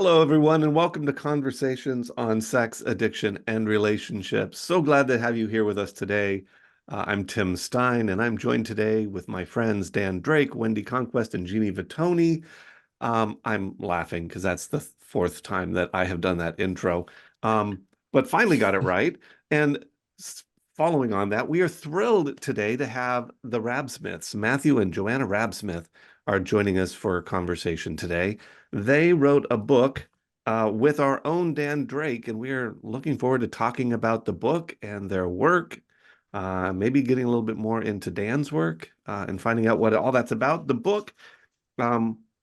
Hello, everyone, and welcome to Conversations on Sex, Addiction, and Relationships. So glad to have you here with us today. I'm Tim Stein, and I'm joined today with my friends Dan Drake, Wendy Conquest, and Jeannie Vittoni. I'm laughing because that's the fourth time that I have done that intro, but finally got it right. And following on that, we are thrilled today to have the Raabsmiths. Matthew and Joanna Raabsmith are joining us for a conversation today. They wrote a book with our own Dan Drake, and we are looking forward to talking about the book and their work, maybe getting a little bit more into Dan's work and finding out what all that's about. The book,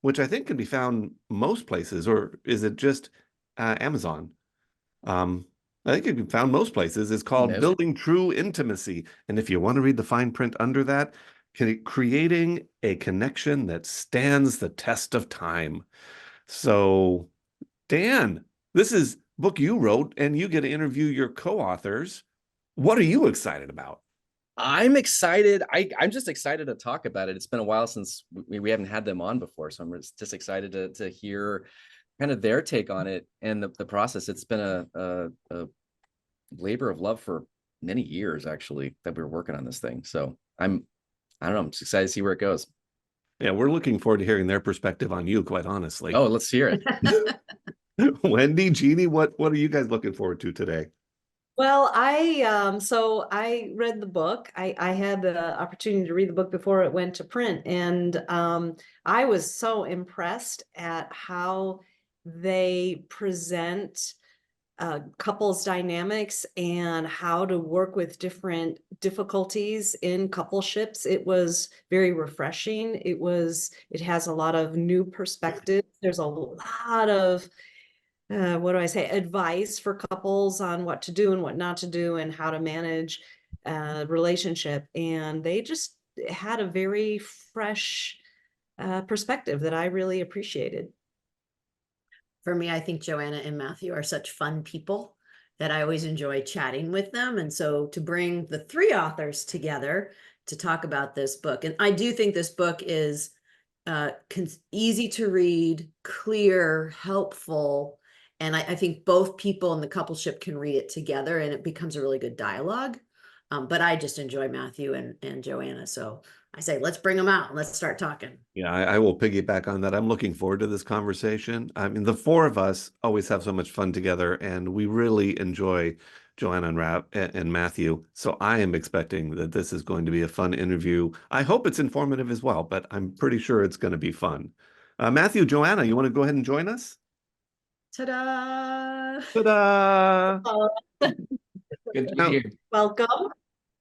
which I think can be found most places, or is it just Amazon? I think it can be found most places. It's called Building True Intimacy. And if you want to read the fine print under that, creating a connection that stands the test of time. So, Dan, this is a book you wrote, and you get to interview your co-authors. What are you excited about? I'm excited. I'm just excited to talk about it. It's been a while since we haven't had them on before, so I'm just excited to hear kind of their take on it and the process. It's been a labor of love for many years, actually, that we were working on this thing. So I don't know. I'm just excited to see where it goes. Yeah, we're looking forward to hearing their perspective on you, quite honestly. Oh, let's hear it. Wendy, Jeannie, what are you guys looking forward to today? Well, I read the book. I had the opportunity to read the book before it went to print, and I was so impressed at how they present couples dynamics and how to work with different difficulties in coupleships. It was very refreshing. It has a lot of new perspectives. There's a lot of advice for couples on what to do and what not to do and how to manage a relationship. And they just had a very fresh perspective that I really appreciated. For me, I think Joanna and Matthew are such fun people that I always enjoy chatting with them. And so to bring the three authors together to talk about this book, and I do think this book is easy to read, clear, helpful. And I think both people in the coupleship can read it together and it becomes a really good dialogue. But I just enjoy Matthew and Joanna. So I say, let's bring them out and let's start talking. Yeah, I will piggyback on that. I'm looking forward to this conversation. I mean, the four of us always have so much fun together, and we really enjoy Joanna and Matthew. So I am expecting that this is going to be a fun interview. I hope it's informative as well, but I'm pretty sure it's going to be fun. Matthew, Joanna, you want to go ahead and join us? Ta-da! Ta-da! Good to be here. Welcome.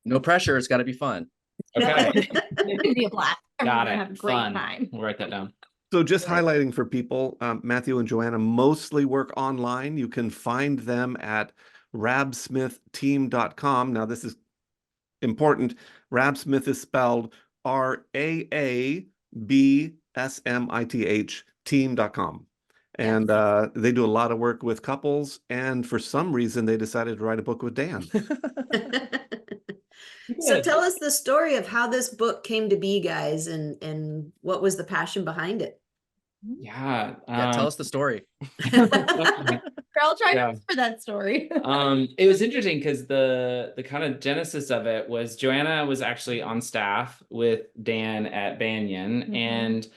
No pressure. It's got to be fun. Okay. It's gonna be a blast. Got Everyone's gonna it. have a great Fun. time. We'll write that down. So just highlighting for people, Matthew and Joanna mostly work online. You can find them at raabsmithteam.com. Now, this is important. Raabsmith is spelled RAABSMITH team.com. And they do a lot of work with couples. And for some reason, they decided to write a book with Dan. So tell us the story of how this book came to be, guys, and what was the passion behind it? Yeah. Tell us the story. Girl, try Yeah. for that story. It was interesting because the kind of genesis of it was Joanna was actually on staff with Dan at Banyan, and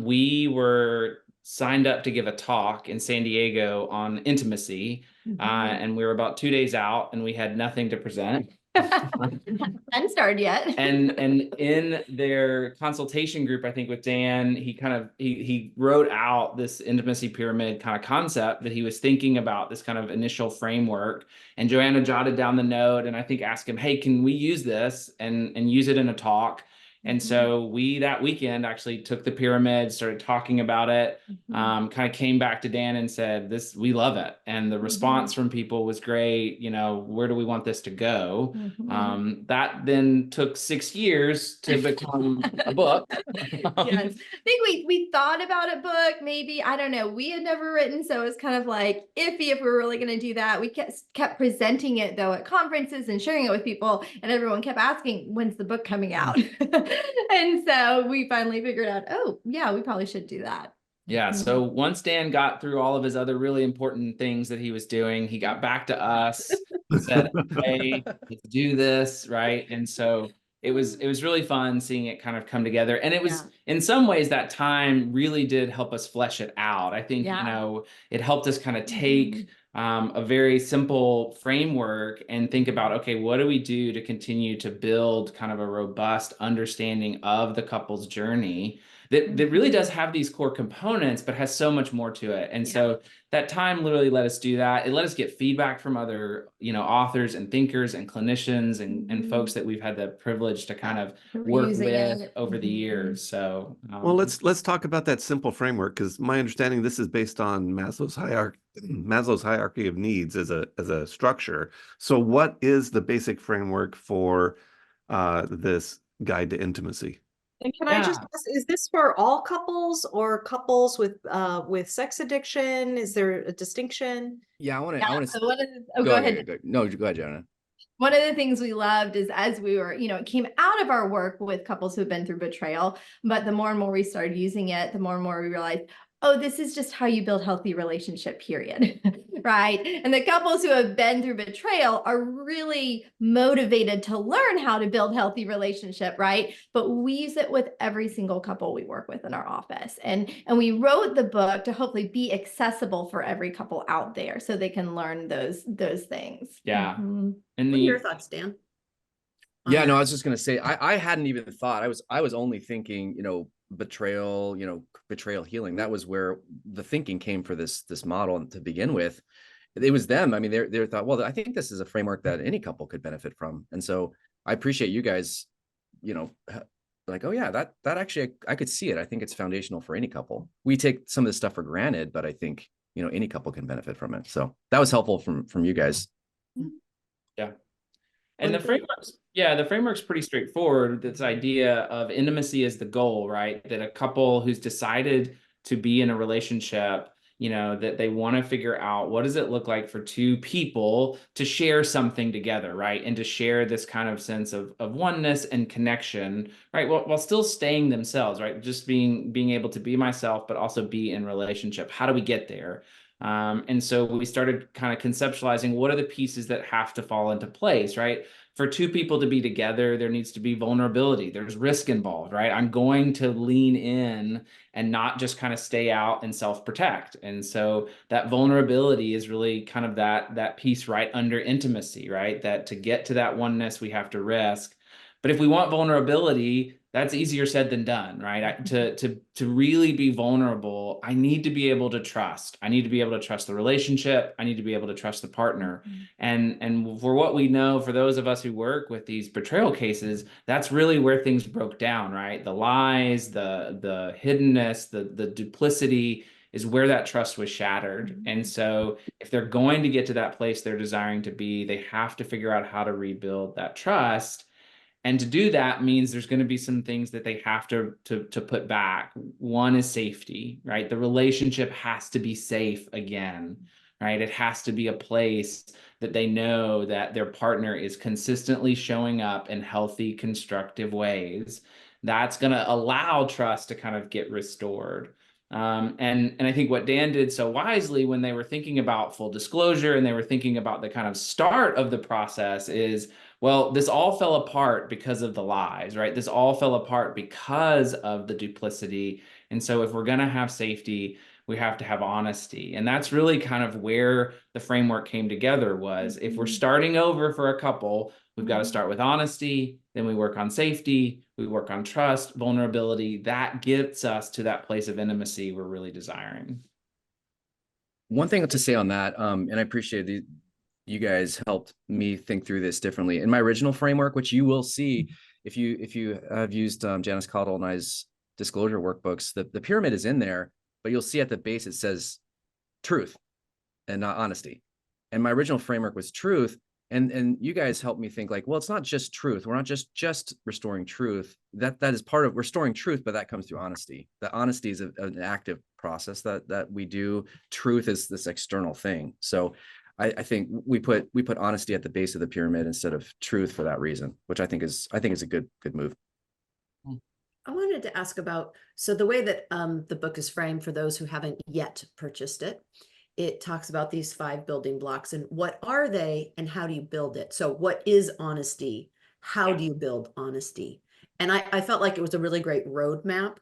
we were signed up to give a talk in San Diego on intimacy, and we were about 2 days out, and we had nothing to present. Hadn't started yet. and in their consultation group, I think with Dan, he wrote out this intimacy pyramid kind of concept that he was thinking about, this kind of initial framework. And Joanna jotted down the note and I think asked him, hey, can we use this and use it in a talk? And so we, that weekend, actually took the pyramid, started talking about it, kind of came back to Dan and said, we love it. And the response from people was great. You know, where do we want this to go? That then took 6 years to become a book. Yes. I think we thought about a book, maybe, I don't know. We had never written, so it was kind of like iffy if we were really going to do that. We kept presenting it though at conferences and sharing it with people, and everyone kept asking, when's the book coming out? And so we finally figured out, oh yeah, we probably should do that. Yeah. So once Dan got through all of his other really important things that he was doing, he got back to us, said, "Hey, let's do this," right? And so it was really fun seeing it kind of come together. And it was in some ways that time really did help us flesh it out. I think, it helped us kind of take a very simple framework and think about, okay, what do we do to continue to build kind of a robust understanding of the couple's journey that really does have these core components, but has so much more to it. And so that time literally let us do that. It let us get feedback from other, authors and thinkers and clinicians and folks that we've had the privilege to kind of work with over the years. So, well, let's talk about that simple framework, because my understanding, this is based on Maslow's hierarchy of needs as a structure. So what is the basic framework for this guide to intimacy? And can I just ask, is this for all couples or couples with sex addiction? Is there a distinction? Yeah, I want to. So go ahead. No, go ahead, Joanna. One of the things we loved is as we were, it came out of our work with couples who've been through betrayal, but the more and more we started using it, the more and more we realized, oh, this is just how you build healthy relationship, period. Right? And the couples who have been through betrayal are really motivated to learn how to build healthy relationship, right? But we use it with every single couple we work with in our office. And we wrote the book to hopefully be accessible for every couple out there so they can learn those things. Yeah. Mm-hmm. And What are your thoughts, Dan? Yeah, no, I was just gonna say I hadn't even thought. I was only thinking, betrayal, betrayal healing. That was where the thinking came for this model to begin with. It was them. I mean, they thought, well, I think this is a framework that any couple could benefit from. And so I appreciate you guys, like, oh yeah, that actually I could see it. I think it's foundational for any couple. We take some of this stuff for granted, but I think, any couple can benefit from it. So that was helpful from you guys. Yeah. And the framework's pretty straightforward. This idea of intimacy as the goal, right? That a couple who's decided to be in a relationship, that they want to figure out what does it look like for two people to share something together, right? And to share this kind of sense of oneness and connection, right? While still staying themselves, right? Just being able to be myself, but also be in relationship. How do we get there? And so we started kind of conceptualizing what are the pieces that have to fall into place, right? For two people to be together, there needs to be vulnerability. There's risk involved, right? I'm going to lean in and not just kind of stay out and self-protect. And so that vulnerability is really kind of that piece right under intimacy, right? That to get to that oneness, we have to risk. But if we want vulnerability, that's easier said than done, right? To really be vulnerable, I need to be able to trust. I need to be able to trust the relationship. I need to be able to trust the partner. And for what we know, for those of us who work with these betrayal cases, that's really where things broke down, right? The lies, the hiddenness, the duplicity is where that trust was shattered. And so if they're going to get to that place they're desiring to be, they have to figure out how to rebuild that trust. And to do that means there's going to be some things that they have to put back. One is safety, right? The relationship has to be safe again, right? It has to be a place that they know that their partner is consistently showing up in healthy, constructive ways. That's going to allow trust to kind of get restored. And I think what Dan did so wisely when they were thinking about full disclosure and they were thinking about the kind of start of the process is, well, this all fell apart because of the lies, right? This all fell apart because of the duplicity. And so if we're going to have safety, we have to have honesty. And that's really kind of where the framework came together was if we're starting over for a couple, we've got to start with honesty, then we work on safety, we work on trust, vulnerability. That gets us to that place of intimacy we're really desiring. One thing to say on that, and I appreciate you guys helped me think through this differently. In my original framework, which you will see if you have used Janice Caudill and I's disclosure workbooks, the pyramid is in there, but you'll see at the base it says truth and not honesty. And my original framework was truth. And you guys helped me think like, well, it's not just truth. We're not just restoring truth. That is part of restoring truth, but that comes through honesty. That honesty is an active process that we do. Truth is this external thing. So I think we put honesty at the base of the pyramid instead of truth for that reason, which I think is a good move. I wanted to ask about, so the way that the book is framed for those who haven't yet purchased it, it talks about these 5 building blocks and what are they and how do you build it? So what is honesty? How do you build honesty? And I felt like it was a really great roadmap.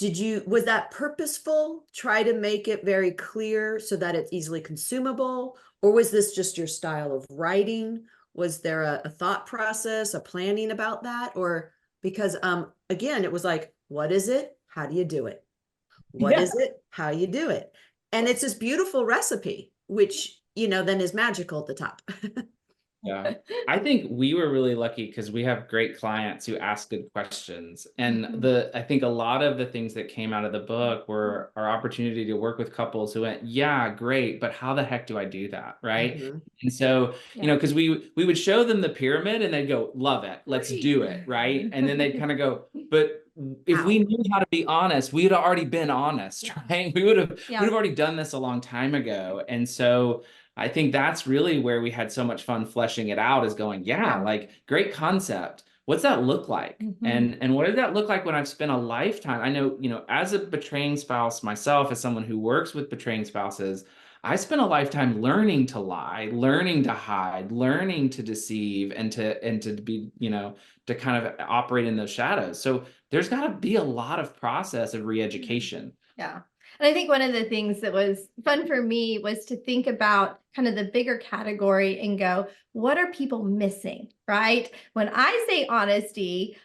Was that purposeful? Try to make it very clear so that it's easily consumable? Or was this just your style of writing? Was there a thought process, a planning about that? Or because again, it was like, what is it? How do you do it? What is it? How you do it? And it's this beautiful recipe, which, then is magical at the top. Yeah, I think we were really lucky because we have great clients who ask good questions. And I think a lot of the things that came out of the book were our opportunity to work with couples who went, yeah, great, but how the heck do I do that? Right. And so, because we would show them the pyramid and they'd go, love it, let's do it. Right. And then they'd kind of go, but if we knew how to be honest, we'd already been honest, right? We would have already done this a long time ago. And so I think that's really where we had so much fun fleshing it out, is going, like, great concept. What's that look like? And what did that look like when I've spent a lifetime? I know, as a betraying spouse myself, as someone who works with betraying spouses, I spent a lifetime learning to lie, learning to hide, learning to deceive, and to be, to kind of operate in those shadows. So there's got to be a lot of process of re-education. Yeah. And I think one of the things that was fun for me was to think about kind of the bigger category and go, what are people missing, right? When I say honesty,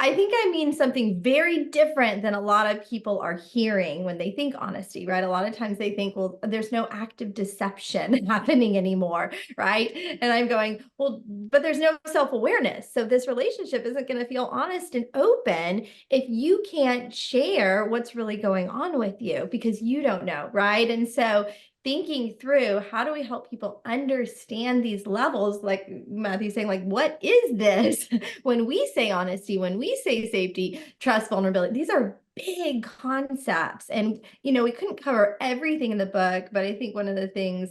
I think I mean something very different than a lot of people are hearing when they think honesty, right? A lot of times they think, well, there's no active deception happening anymore, right? And I'm going, well, but there's no self-awareness. So this relationship isn't going to feel honest and open if you can't share what's really going on with you because you don't know, right? And so thinking through, how do we help people understand these levels, like Matthew's saying, like, what is this? When we say honesty, when we say safety, trust, vulnerability, these are big concepts. And, we couldn't cover everything in the book, but I think one of the things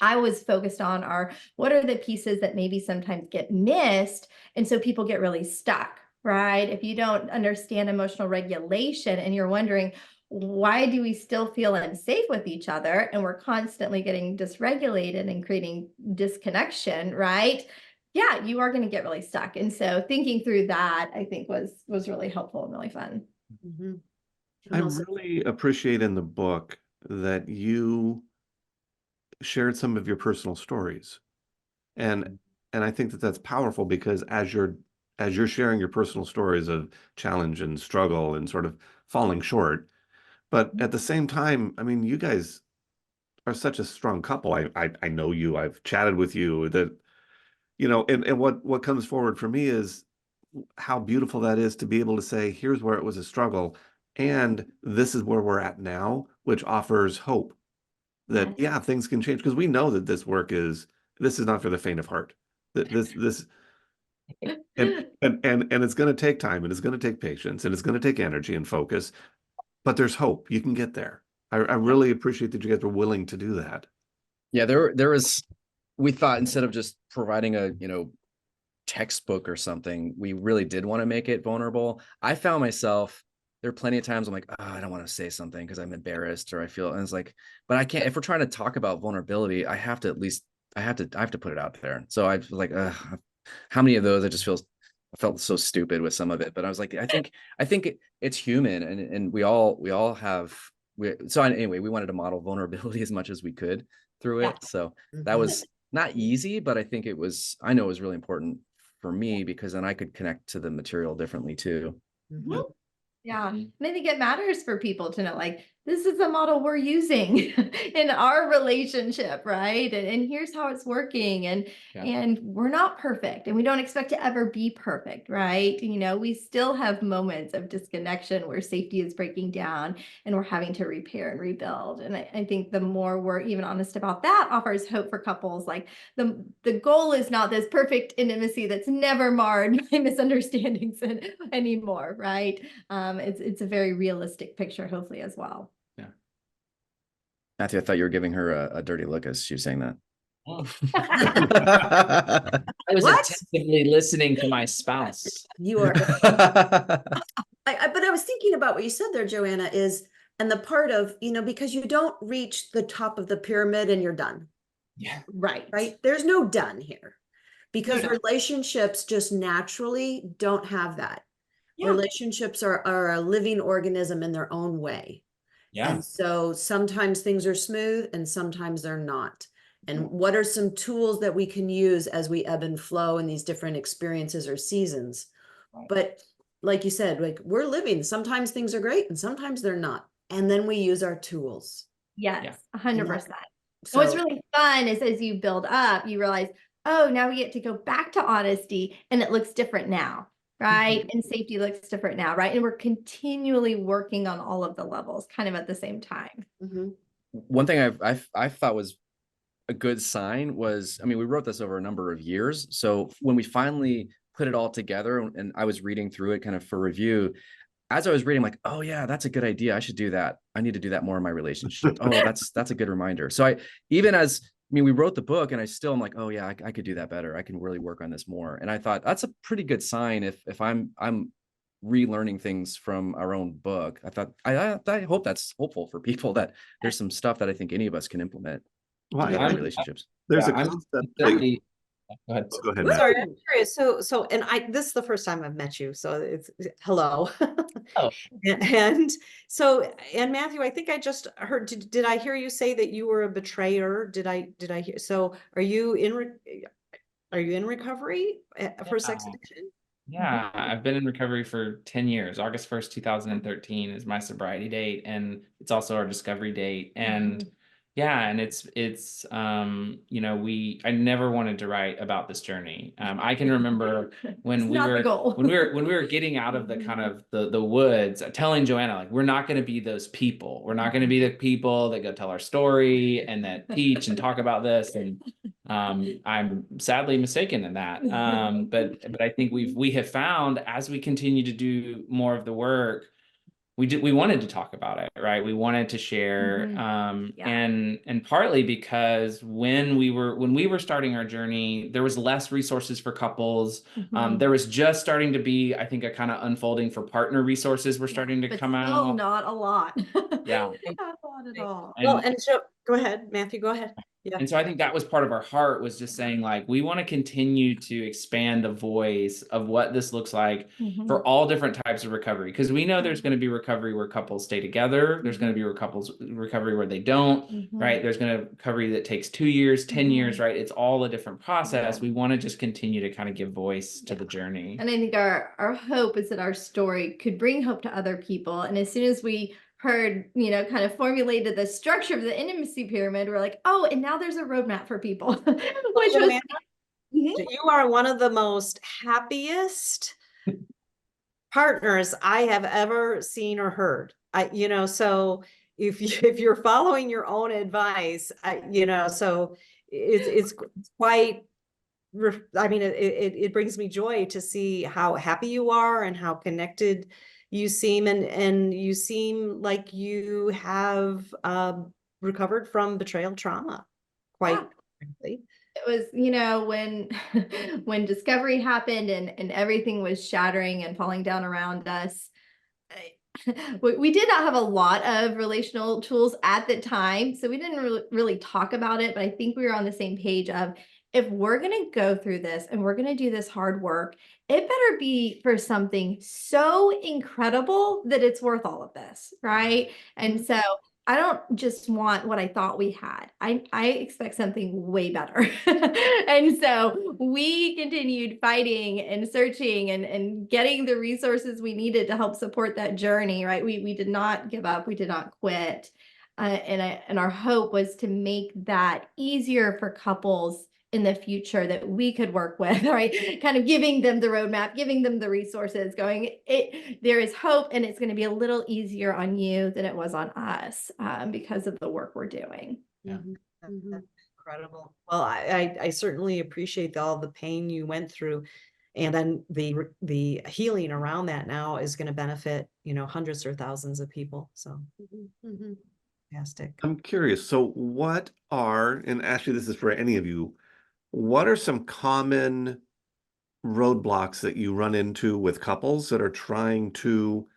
I was focused on are what are the pieces that maybe sometimes get missed. And so people get really stuck, right? If you don't understand emotional regulation and you're wondering, why do we still feel unsafe with each other? And we're constantly getting dysregulated and creating disconnection, right? Yeah, you are going to get really stuck. And so thinking through that, I think was really helpful and really fun. I really appreciate in the book that you shared some of your personal stories. And I think that that's powerful because as you're sharing your personal stories of challenge and struggle and sort of falling short, but at the same time, I mean, you guys are such a strong couple. I know you, I've chatted with you, that, and what comes forward for me is how beautiful that is to be able to say, here's where it was a struggle, and this is where we're at now, which offers hope that, things can change. Because we know that this is not for the faint of heart. That this and it's going to take time, and it's going to take patience, and it's going to take energy and focus. But there's hope. You can get there. I really appreciate that you guys were willing to do that. Yeah, we thought instead of just providing a, textbook or something, we really did want to make it vulnerable. I found myself, there are plenty of times I'm like, oh, I don't want to say something because I'm embarrassed or I feel, and it's like, but I can't, if we're trying to talk about vulnerability, I have to put it out there. So I was like, how many of those I felt so stupid with some of it, but I was like, I think it's human, and we all have. So anyway, we wanted to model vulnerability as much as we could through it. So that was not easy, but I think I know it was really important for me because then I could connect to the material differently too. Yeah. And I think it matters for people to know, like, this is the model we're using in our relationship, right? And here's how it's working. And we're not perfect, and we don't expect to ever be perfect, right? We still have moments of disconnection where safety is breaking down and we're having to repair and rebuild. And I think the more we're even honest about that offers hope for couples. Like the goal is not this perfect intimacy that's never marred by misunderstandings anymore, right? It's a very realistic picture, hopefully, as well. Matthew, I thought you were giving her a dirty look as she was saying that. I was attentively listening to my spouse. You are. But I was thinking about what you said there, Joanna, and the part of, because you don't reach the top of the pyramid and you're done, Yeah. right? There's no done here, because No. relationships just naturally don't have that. Yeah. Relationships are a living organism in their own way. Yeah. And so sometimes things are smooth and sometimes they're not. And what are some tools that we can use as we ebb and flow in these different experiences or seasons? Right. But like you said, like, we're living, sometimes things are great and sometimes they're not. And then we use our tools. Yes, 100%. So What's really fun is as you build up, you realize, oh, now we get to go back to honesty and it looks different now, right? And safety looks different now, right? And we're continually working on all of the levels kind of at the same time. One thing I thought was a good sign was, I mean, we wrote this over a number of years. So when we finally put it all together and I was reading through it kind of for review, as I was reading, I'm like, oh yeah, that's a good idea. I should do that. I need to do that more in my relationship. Oh, that's a good reminder. So we wrote the book and I still am like, oh yeah, I could do that better. I can really work on this more. And I thought that's a pretty good sign if I'm relearning things from our own book. I hope that's hopeful for people, that there's some stuff that I think any of us can implement Well, in our relationships. there's a I'm concept that definitely- Go ahead. Go ahead, Matt. Sorry, I'm curious. So, and this is the first time I've met you, so it's hello. Oh. And so, and Matthew, I think I just heard, did I hear you say that you were a betrayer? Did I hear? So are you in recovery for sex Yeah. addiction? Yeah, I've been in recovery for 10 years. August 1st, 2013 is my sobriety date, and it's also our discovery date. And yeah, and it's I never wanted to write about this journey. I can remember when It's we not the were goal. when we were getting out of the kind of the woods, telling Joanna, like, we're not going to be those people. We're not going to be the people that go tell our story and that teach and talk about this. And I'm sadly mistaken in that. But I think we have found, as we continue to do more of the work, we wanted to talk about it, right? We wanted to share, Yeah. and partly because when we were starting our journey, there was less resources for couples. There was just starting to be, I think, a kind of unfolding for partner resources were starting to But come still out. not a lot. Yeah. Not a lot at all. Well, and so go ahead, Matthew, go ahead. Yeah. And so I think that was part of our heart, was just saying, like, we want to continue to expand the voice of what this looks like for all different types of recovery. Because we know there's going to be recovery where couples stay together. There's going to be recovery where they don't, right? There's going to be recovery that takes 2 years, 10 years, right? It's all a different process. We want to just continue to kind of give voice to the journey. And I think our hope is that our story could bring hope to other people. And as soon as we heard, kind of formulated the structure of the intimacy pyramid, we're like, oh, and now there's a roadmap for people, which was You are one of the most happiest partners I have ever seen or heard. So if you're following your own advice, so it's quite. I mean, it brings me joy to see how happy you are and how connected you seem, and you seem like you have recovered from betrayal trauma quite frankly. it was, when discovery happened and everything was shattering and falling down around us, we did not have a lot of relational tools at the time, so we didn't really talk about it. But I think we were on the same page of, if we're going to go through this and we're going to do this hard work, it better be for something so incredible that it's worth all of this, right? And so I don't just want what I thought we had. I expect something way better. And so we continued fighting and searching and getting the resources we needed to help support that journey, right? We did not give up. We did not quit. And our hope was to make that easier for couples in the future that we could work with, right? Kind of giving them the roadmap, giving them the resources, there is hope, and it's going to be a little easier on you than it was on us, because of the work we're doing. Yeah. That's incredible. Well, I certainly appreciate all the pain you went through, and then the healing around that now is going to benefit, hundreds or thousands of people. So fantastic. I'm curious. So and actually this is for any of you, what are some common roadblocks that you run into with couples that are trying to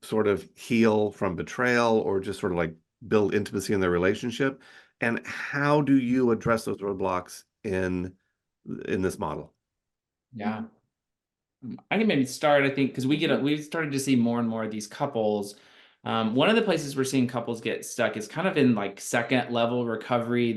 sort of heal from betrayal or just sort of like build intimacy in their relationship? And how do you address those roadblocks in this model? Yeah. I can maybe start, I think, because we've started to see more and more of these couples. One of the places we're seeing couples get stuck is kind of in like second level recovery.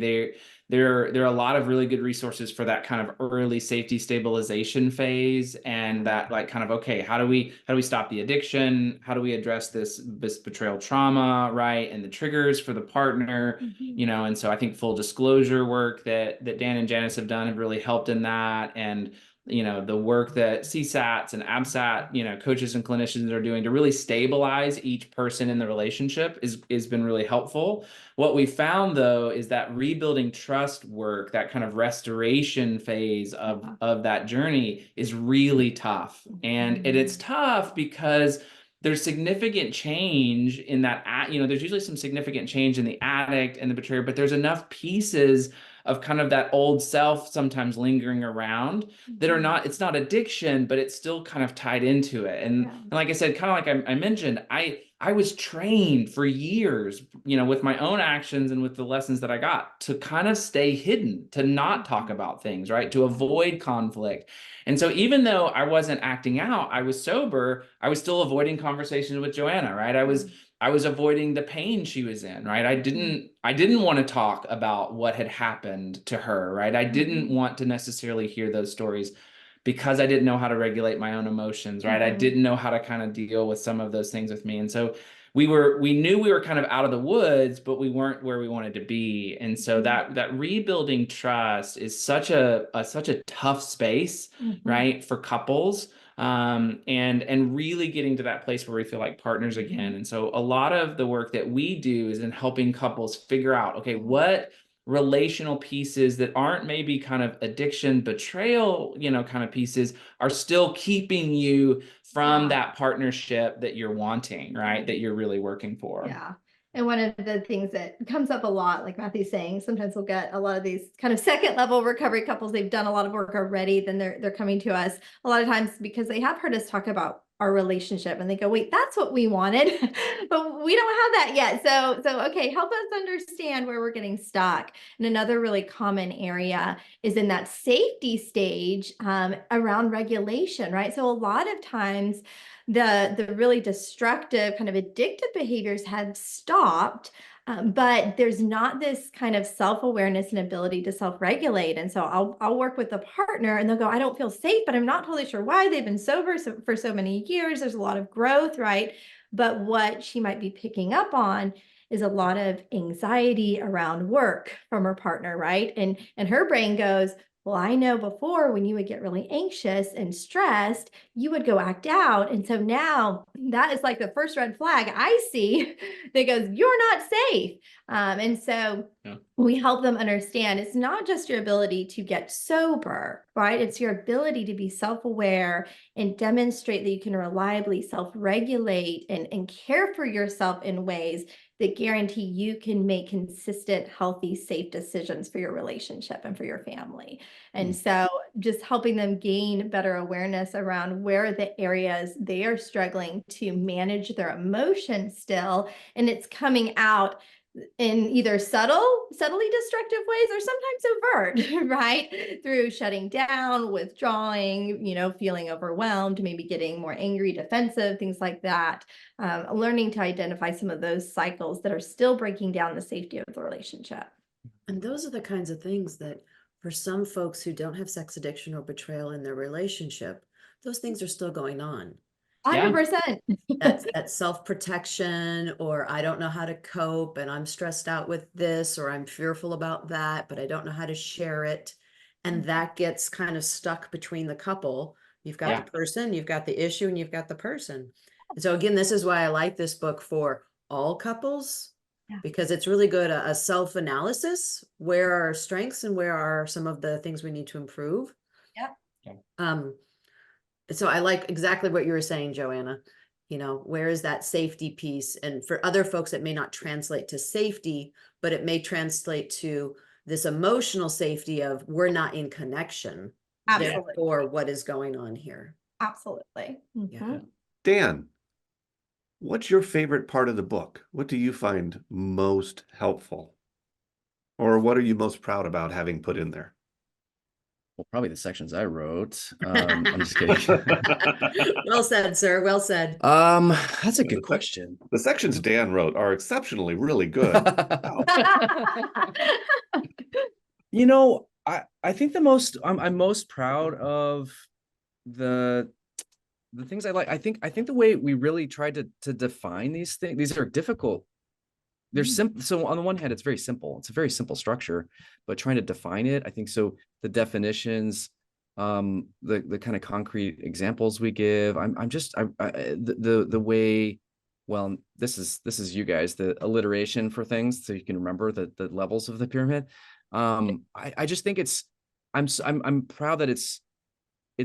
There are a lot of really good resources for that kind of early safety stabilization phase, and that like kind of, okay, how do we stop the addiction? How do we address this betrayal trauma, right? And the triggers for the partner, you know, and so I think full disclosure work that Dan and Janice have done have really helped in that. And you know, the work that CSATs and ABSAT, you know, coaches and clinicians are doing to really stabilize each person in the relationship is been really helpful. What we found though is that rebuilding trust work, that kind of restoration phase of that journey is really tough. And it's tough because there's significant change in that, you know, there's usually some significant change in the addict and the betrayer, but there's enough pieces of kind of that old self sometimes lingering around that are not, it's not addiction, but it's still kind of tied into it. And like I said, kind of like I mentioned, I was trained for years, you know, with my own actions and with the lessons that I got to kind of stay hidden, to not talk about things, right? To avoid conflict. And so even though I wasn't acting out, I was sober, I was still avoiding conversations with Joanna, right? I was avoiding the pain she was in, right? I didn't want to talk about what had happened to her, right? I didn't want to necessarily hear those stories because I didn't know how to regulate my own emotions, right? I didn't know how to kind of deal with some of those things with me. And so we knew we were kind of out of the woods, but we weren't where we wanted to be. And so that rebuilding trust is such a tough space, right, for couples. And really getting to that place where we feel like partners again. And so a lot of the work that we do is in helping couples figure out, okay, what relational pieces that aren't maybe kind of addiction, betrayal, you know, kind of pieces are still keeping you from that partnership that you're wanting, right? That you're really working for. Yeah. And one of the things that comes up a lot, like Matthew's saying, sometimes we'll get a lot of these kind of second level recovery couples. They've done a lot of work already. Then they're coming to us a lot of times because they have heard us talk about our relationship and they go, wait, that's what we wanted, but we don't have that yet. So, okay, help us understand where we're getting stuck. And another really common area is in that safety stage around regulation, right? So a lot of times the really destructive kind of addictive behaviors have stopped, but there's not this kind of self-awareness and ability to self-regulate. And so I'll work with the partner and they'll go, I don't feel safe, but I'm not totally sure why. They've been sober for so many years. There's a lot of growth, right? But what she might be picking up on is a lot of anxiety around work from her partner, right? And her brain goes, well, I know before when you would get really anxious and stressed, you would go act out. And so now that is like the first red flag I see that goes, you're not safe. And so we help them understand it's not just your ability to get sober, right? It's your ability to be self-aware and demonstrate that you can reliably self-regulate and care for yourself in ways that guarantee you can make consistent, healthy, safe decisions for your relationship and for your family. And so just helping them gain better awareness around where are the areas they are struggling to manage their emotions still, and it's coming out in either subtly destructive ways or sometimes overt, right? Through shutting down, withdrawing, you know, feeling overwhelmed, maybe getting more angry, defensive, things like that. Learning to identify some of those cycles that are still breaking down the safety of the relationship. And those are the kinds of things that for some folks who don't have sex addiction or betrayal in their relationship, those things are still going on. 100%. That's self-protection, or I don't know how to cope and I'm stressed out with this, or I'm fearful about that, but I don't know how to share it. And that gets kind of stuck between the couple. You've got the person, you've got the issue, and you've got the person. And so again, this is why I like this book for all couples, because it's really good, a self-analysis. Where are our strengths and where are some of the things we need to improve? So I like exactly what you were saying, Joanna. You know, where is that safety piece? And for other folks, it may not translate to safety, but it may translate to this emotional safety of we're not in connection. Absolutely. Therefore, what is going on here? Absolutely. Dan, What's your favorite part of the book? What do you find most helpful? Or what are you most proud about having put in there? Well, probably the sections I wrote. I'm just kidding. Well said, sir. Well said. That's a good question. The sections Dan wrote are exceptionally really good. Wow. You know, I think I'm most proud of the things I like. I think the way we really tried to define these things. These are difficult. They're simple. So on the one hand, it's very simple. It's a very simple structure, but trying to define it, I think so. The definitions, the kind of concrete examples we give. The way. Well, this is you guys, the alliteration for things, so you can remember the levels of the pyramid. I just think I'm proud that it's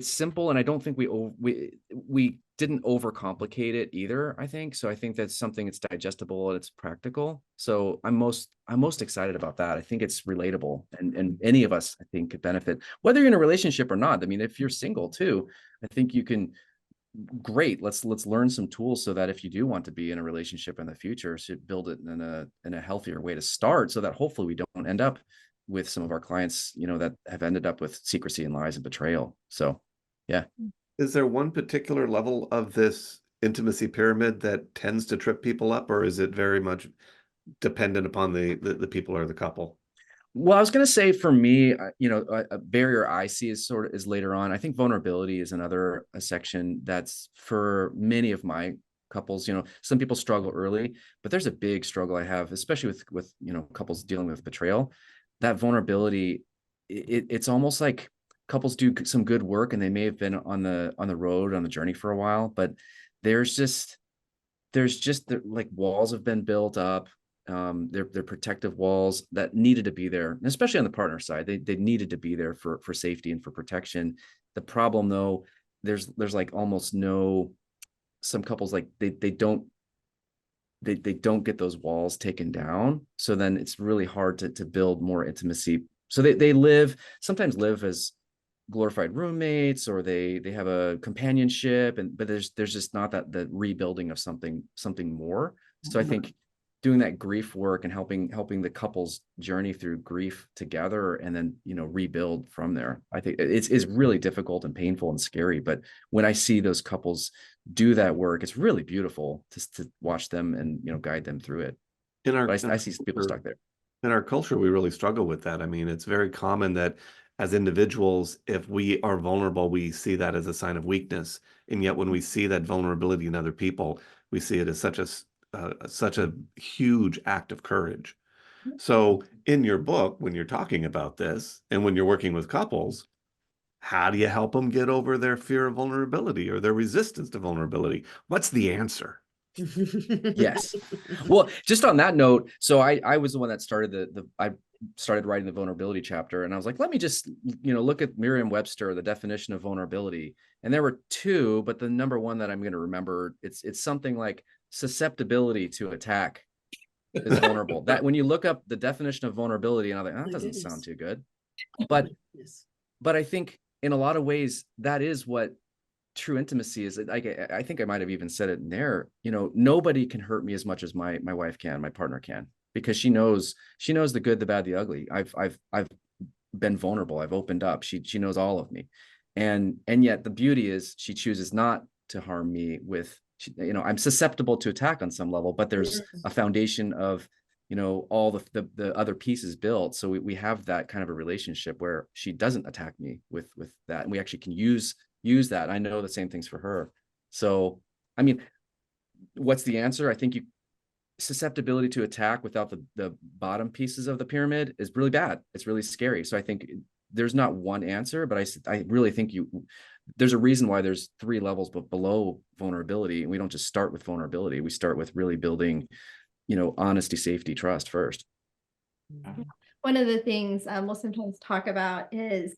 simple, and I don't think we didn't overcomplicate it either. I think so. I think that's something that's digestible and it's practical. So I'm most excited about that. I think it's relatable, and any of us, I think, could benefit, whether you're in a relationship or not. I mean, if you're single too, I think you can. Great. Let's learn some tools so that if you do want to be in a relationship in the future, should build it in a healthier way to start, so that hopefully we don't end up with some of our clients, that have ended up with secrecy and lies and betrayal. So, yeah. Is there one particular level of this intimacy pyramid that tends to trip people up, or is it very much dependent upon the people or the couple? Well, I was going to say, for me, a barrier I see is later on. I think vulnerability is another section that's for many of my couples. Some people struggle early, but there's a big struggle I have, especially with couples dealing with betrayal. That vulnerability, it's almost like couples do some good work, and they may have been on the road, on the journey for a while, but there's just like walls have been built up. They're protective walls that needed to be there, and especially on the partner side, they needed to be there for safety and for protection. The problem, though, there's like almost no. Some couples, like they don't get those walls taken down, so then it's really hard to build more intimacy. So they sometimes live as glorified roommates, or they have a companionship, but there's just not the rebuilding of something more. So I think doing that grief work and helping the couples journey through grief together, and then rebuild from there, I think it's really difficult and painful and scary. But when I see those couples do that work, it's really beautiful to watch them and guide them through it. I see people stuck there. In our culture, we really struggle with that. I mean, it's very common that as individuals, if we are vulnerable, we see that as a sign of weakness. And yet when we see that vulnerability in other people, we see it as such a huge act of courage. So in your book, when you're talking about this, and when you're working with couples, how do you help them get over their fear of vulnerability or their resistance to vulnerability? What's the answer? Yes. Well, just on that note, so I was the one that started I started writing the vulnerability chapter, and I was like, let me just look at Merriam-Webster, the definition of vulnerability, and there were two, but the number one that I'm going to remember, it's something like susceptibility to attack is vulnerable. That when you look up the definition of vulnerability, and I'm like, that doesn't sound too good, but I think in a lot of ways that is what true intimacy is. I think I might have even said it in there. Nobody can hurt me as much as my wife can, my partner can, because she knows the good, the bad, the ugly. I've been vulnerable. I've opened up. She knows all of me, and yet the beauty is she chooses not to harm me with. I'm susceptible to attack on some level, but there's a foundation of all the other pieces built. So we have that kind of a relationship where she doesn't attack me with that, and we actually can use that. I know the same things for her. So, I mean, what's the answer? I think susceptibility to attack without the bottom pieces of the pyramid is really bad. It's really scary. So I think there's not one answer, but I really think there's a reason why there's 3 levels, but below vulnerability. And we don't just start with vulnerability. We start with really building, honesty, safety, trust first. One of the things we'll sometimes talk about is,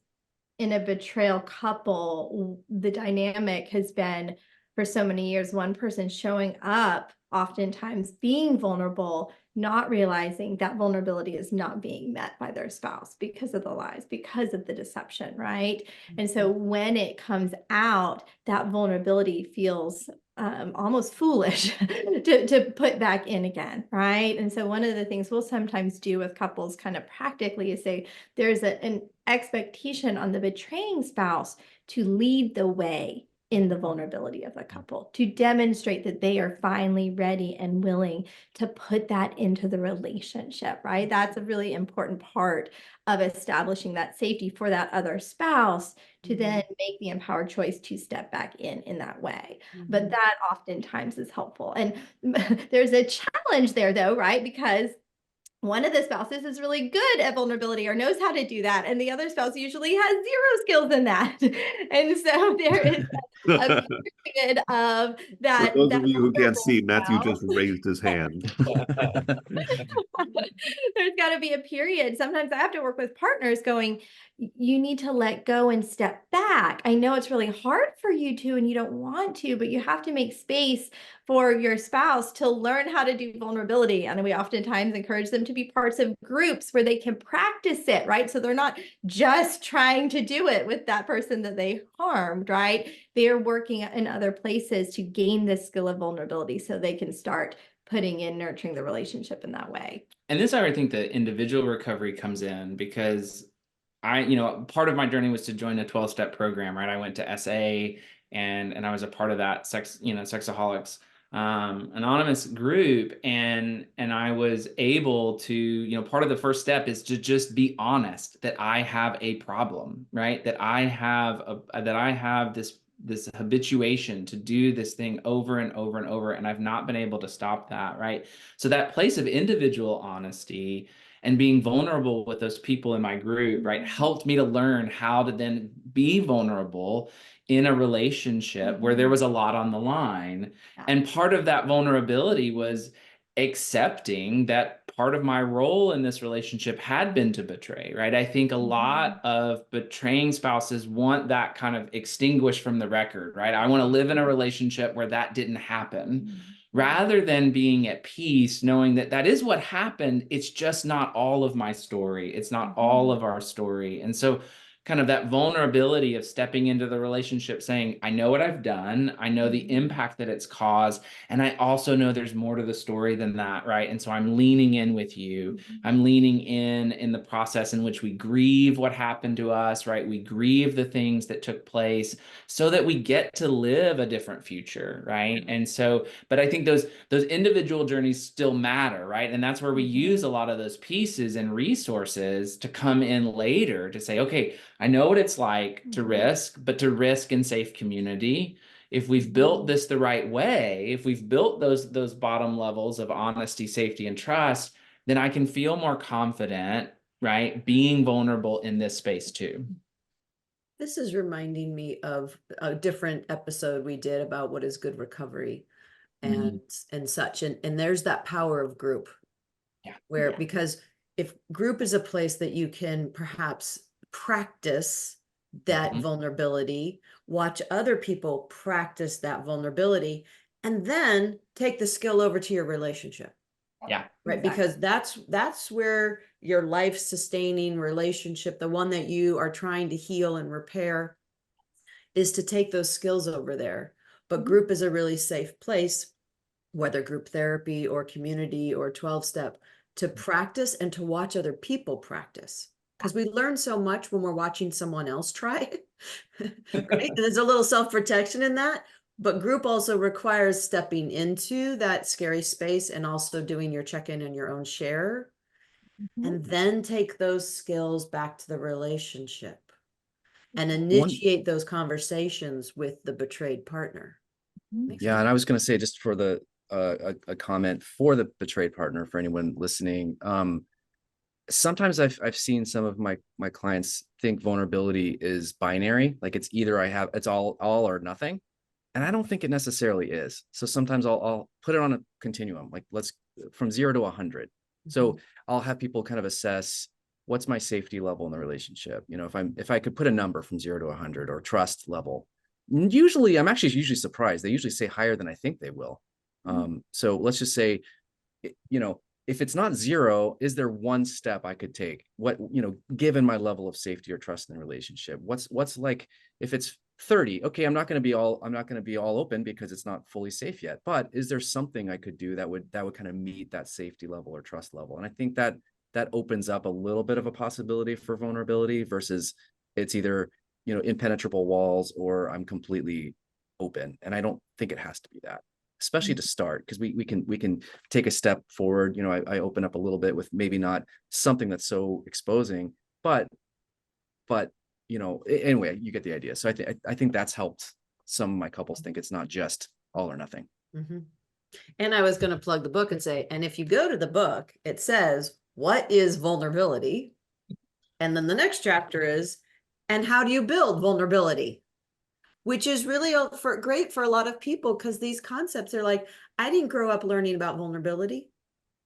in a betrayal couple, the dynamic has been for so many years, one person showing up, oftentimes being vulnerable, not realizing that vulnerability is not being met by their spouse because of the lies, because of the deception, right? And so when it comes out, that vulnerability feels almost foolish to put back in again, right? And so one of the things we'll sometimes do with couples kind of practically is say there's an expectation on the betraying spouse to lead the way in the vulnerability of the couple, to demonstrate that they are finally ready and willing to put that into the relationship, right? That's a really important part of establishing that safety for that other spouse to then make the empowered choice to step back in that way. But that oftentimes is helpful. And there's a challenge there though, right? Because one of the spouses is really good at vulnerability or knows how to do that, and the other spouse usually has zero skills in that. And so there is a period of that. For those that of you who can't see, Matthew spouse. just raised his hand. There's got to be a period. Sometimes I have to work with partners going, you need to let go and step back. I know it's really hard for you to, and you don't want to, but you have to make space for your spouse to learn how to do vulnerability. And we oftentimes encourage them to be parts of groups where they can practice it, right? So they're not just trying to do it with that person that they harmed, right? They're working in other places to gain this skill of vulnerability so they can start putting in nurturing the relationship in that way. And this is where I think the individual recovery comes in, because part of my journey was to join a 12-step program, right? I went to SA and I was a part of that Sexaholics Anonymous group. And I was able to, part of the first step is to just be honest that I have a problem, right? That I have this habituation to do this thing over and over and over, and I've not been able to stop that, right? So that place of individual honesty and being vulnerable with those people in my group, right, helped me to learn how to then be vulnerable in a relationship where there was a lot on the line. And part of that vulnerability was accepting that part of my role in this relationship had been to betray, right? I think a lot of betraying spouses want that kind of extinguished from the record, right? I want to live in a relationship where that didn't happen, rather than being at peace, knowing that that is what happened. It's just not all of my story. It's not all of our story. And so kind of that vulnerability of stepping into the relationship saying, I know what I've done. I know the impact that it's caused. And I also know there's more to the story than that, right? And so I'm leaning in with you. I'm leaning in the process in which we grieve what happened to us, right? We grieve the things that took place so that we get to live a different future, right? And so, but I think those individual journeys still matter, right? And that's where we use a lot of those pieces and resources to come in later to say, okay, I know what it's like to risk, but to risk in safe community. If we've built this the right way, if we've built those bottom levels of honesty, safety, and trust, then I can feel more confident, right, being vulnerable in this space too. This is reminding me of a different episode we did about what is good recovery and such. And there's that power of group. Yeah. Because if group is a place that you can perhaps practice that vulnerability, watch other people practice that vulnerability, and then take the skill over to your relationship. Yeah. Right. Because that's where your life sustaining relationship, the one that you are trying to heal and repair, is to take those skills over there. But group is a really safe place, whether group therapy or community or 12-step, to practice and to watch other people practice. Because we learn so much when we're watching someone else try. Right? There's a little self-protection in that. But group also requires stepping into that scary space and also doing your check-in and your own share. And then take those skills back to the relationship and initiate those conversations with the betrayed partner. Yeah, and I was going to say, just for the a comment for the betrayed partner, for anyone listening, sometimes I've seen some of my clients think vulnerability is binary, like it's either it's all or nothing, and I don't think it necessarily is. So sometimes I'll put it on a continuum, like let's from 0 to 100. So I'll have people kind of assess, what's my safety level in the relationship? If I could put a number from 0 to 100, or trust level. Usually, I'm usually surprised. They usually say higher than I think they will. So let's just say, if it's not 0, is there one step I could take? What, given my level of safety or trust in the relationship, what's like, if it's 30, okay, I'm not going to be all open because it's not fully safe yet, but is there something I could do that would kind of meet that safety level or trust level? And I think that opens up a little bit of a possibility for vulnerability versus it's either, impenetrable walls or I'm completely open. And I don't think it has to be that, especially to start, because we can take a step forward. I open up a little bit with maybe not something that's so exposing, but anyway, you get the idea. So I think that's helped some of my couples think it's not just all or nothing. Mm-hmm. And I was going to plug the book and say, and if you go to the book, it says, what is vulnerability? And then the next chapter is, and how do you build vulnerability? Which is really great for a lot of people, because these concepts are like, I didn't grow up learning about vulnerability.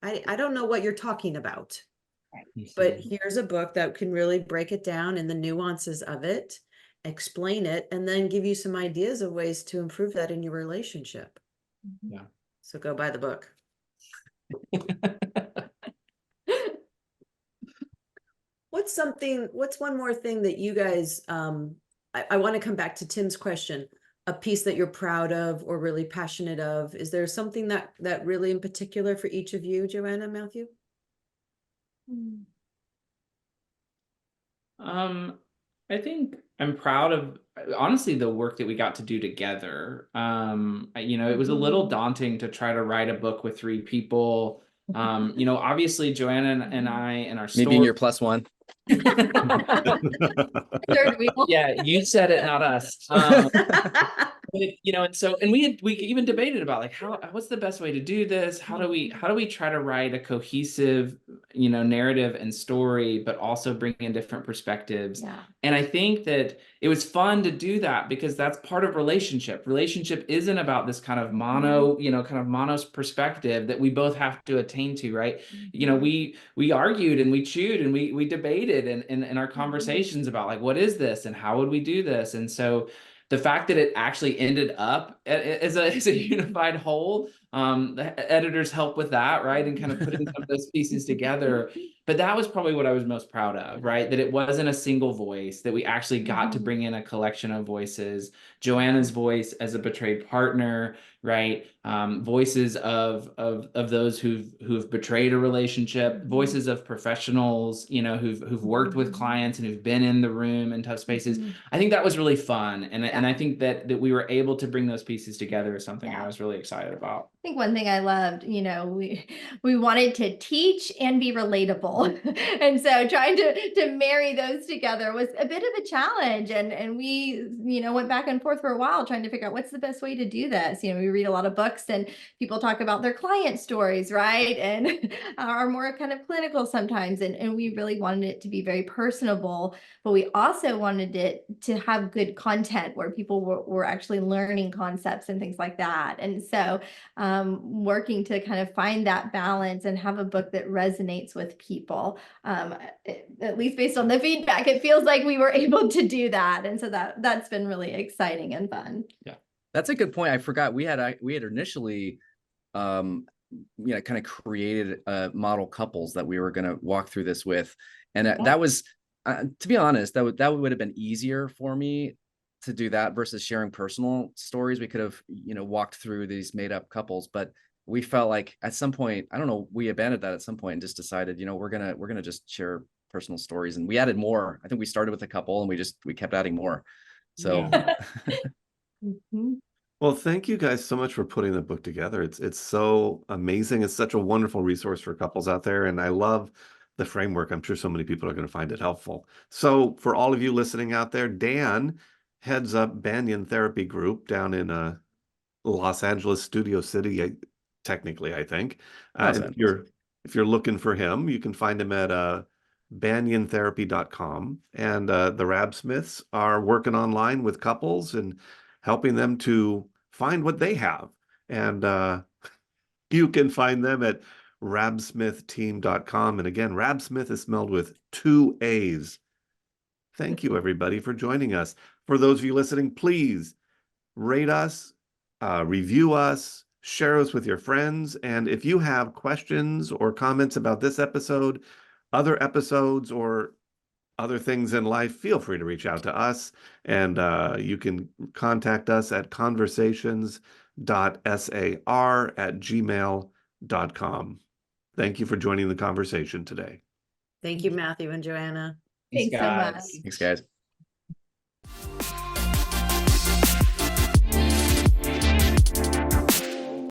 I don't know what you're talking about. But here's a book that can really break it down and the nuances of it, explain it, and then give you some ideas of ways to improve that in your relationship. Yeah. So go buy the book. What's one more thing that you guys, I want to come back to Tim's question, a piece that you're proud of or really passionate of. Is there something that really in particular for each of you, Joanna, Matthew? I think I'm proud of, honestly, the work that we got to do together. It was a little daunting to try to write a book with 3 people. Obviously Joanna and I and our Me being your plus one. Third wheel. Yeah, you said it, not us. And we even debated about like what's the best way to do this? How do we try to write a cohesive, narrative and story, but also bring in different perspectives? Yeah. And I think that it was fun to do that because that's part of relationship. Relationship isn't about this kind of mono perspective that we both have to attain to, right? We argued and we chewed and we debated in our conversations about like, what is this and how would we do this? And so the fact that it actually ended up as a unified whole, the editors help with that, right? And kind of putting some of those pieces together. But that was probably what I was most proud of, right? That it wasn't a single voice, that we actually got to bring in a collection of voices. Joanna's voice as a betrayed partner, right? Voices of those who've betrayed a relationship, voices of professionals, who've worked with clients and who've been in the room in tough spaces. I think that was really fun. And I think that we were able to bring those pieces together is something I was really excited about. I think one thing I loved, we wanted to teach and be relatable. And so trying to marry those together was a bit of a challenge. And we, went back and forth for a while trying to figure out what's the best way to do this. We read a lot of books and people talk about their client stories, right? And are more kind of clinical sometimes. And we really wanted it to be very personable, but we also wanted it to have good content where people were actually learning concepts and things like that. And so working to kind of find that balance and have a book that resonates with people, at least based on the feedback, it feels like we were able to do that. And so that's been really exciting and fun. Yeah. That's a good point. I forgot we had initially, kind of created model couples that we were going to walk through this with. And that was, to be honest, that would have been easier for me to do that versus sharing personal stories. We could have, walked through these made up couples, but we felt like at some point, I don't know, we abandoned that at some point and just decided, we're going to just share personal stories. And we added more. I think we started with a couple and we kept adding more. So. Well, thank you guys so much for putting the book together. It's so amazing. It's such a wonderful resource for couples out there. And I love the framework. I'm sure so many people are going to find it helpful. So for all of you listening out there, Dan heads up Banyan Therapy Group down in Los Angeles, Studio City, technically, I think. If you're looking for him, you can find him at banyantherapy.com. And the Raabsmiths are working online with couples and helping them to find what they have. And you can find them at raabsmithteam.com. And again, Raabsmith is spelled with 2 A's. Thank you, everybody, for joining us. For those of you listening, please rate us, review us, share us with your friends. And if you have questions or comments about this episode, other episodes, or other things in life, feel free to reach out to us. And you can contact us at conversations.sar@gmail.com. Thank you for joining the conversation today. Thank you, Matthew and Joanna. Thanks so much. guys. Thanks, guys.